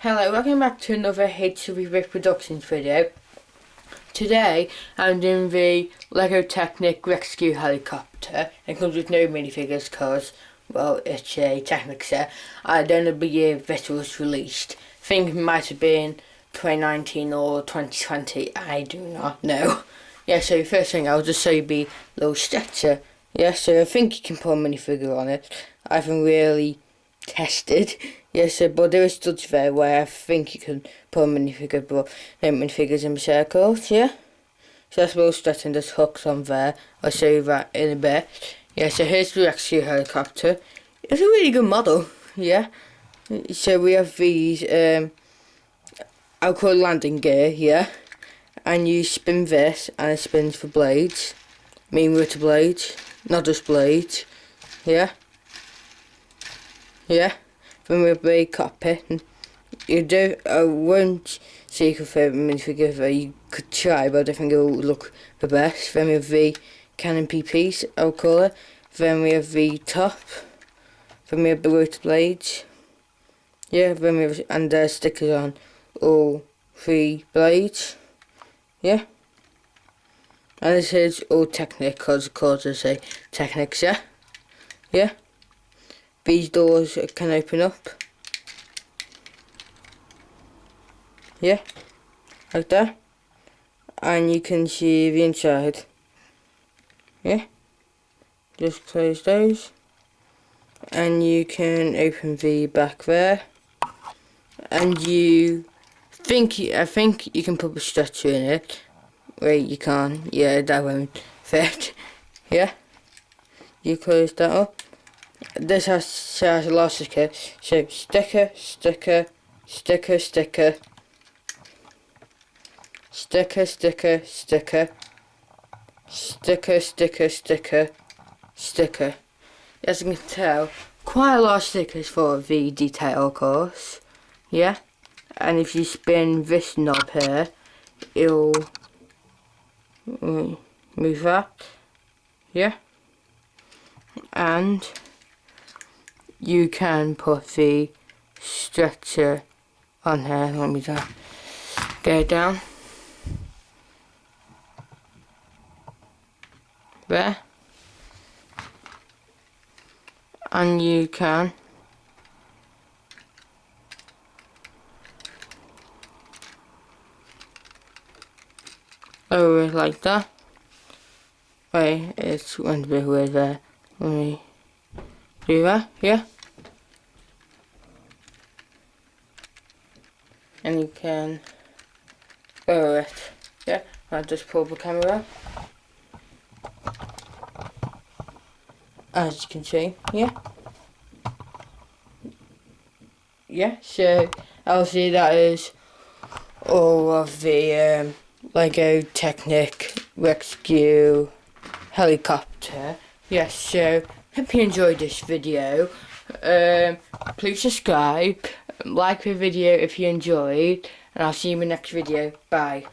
Hello, welcome back to another HW Productions video. Today I'm doing the Lego Technic rescue helicopter. It comes with no minifigures because, well, it's a Technic set. I don't know the year this was released. I think it might have been 2019 or 2020, I do not know. Yeah, so first thing I'll just show you the little stretcher. Yeah, so I think you can put a minifigure on it. I haven't really tested. Yes, but there is studs there where I think you can put a minifigure, but no minifigures in the circles, yeah? So that's a little stretch and there's hooks on there. I'll show you that in a bit. Yeah, so here's the rescue helicopter. It's a really good model, yeah? So we have these, I'll call it landing gear, yeah? And you spin this, and it spins for blades. I mean rotor blades, not just blades, yeah? Yeah? Then we have the cockpit. I won't say you could fit a minifigure there. You could try, but I think it will look the best. Then we have the cannon PPs, I'll call it. Then we have the top. Then we have the rotor blades. Yeah, then we have, and there's stickers on all three blades. Yeah. And this is all Technic, because of course I say Technics, yeah? Yeah. These doors can open up. Yeah, like that. And you can see the inside. Yeah, just close those. And you can open the back there. And I think you can put a stretcher in it. Wait, you can't. Yeah, that won't fit. Yeah, you close that up. This has a lot of stickers. So sticker, sticker, sticker, sticker, sticker, sticker, sticker, sticker, sticker, sticker, sticker. As you can tell, quite a lot of stickers for the detail course. Yeah, and if you spin this knob here, it'll move that. Yeah, and you can put the stretcher on here. Let me get it down. There. And you can lower it like that. Wait, it's going to be weird there. Let me do that, yeah? And you can lower it, yeah? I'll just pull the camera up. As you can see, yeah? Yeah, so obviously that is all of the Lego Technic rescue helicopter. Yes, so hope you enjoyed this video. Please subscribe, like the video if you enjoyed, and I'll see you in the next video. Bye.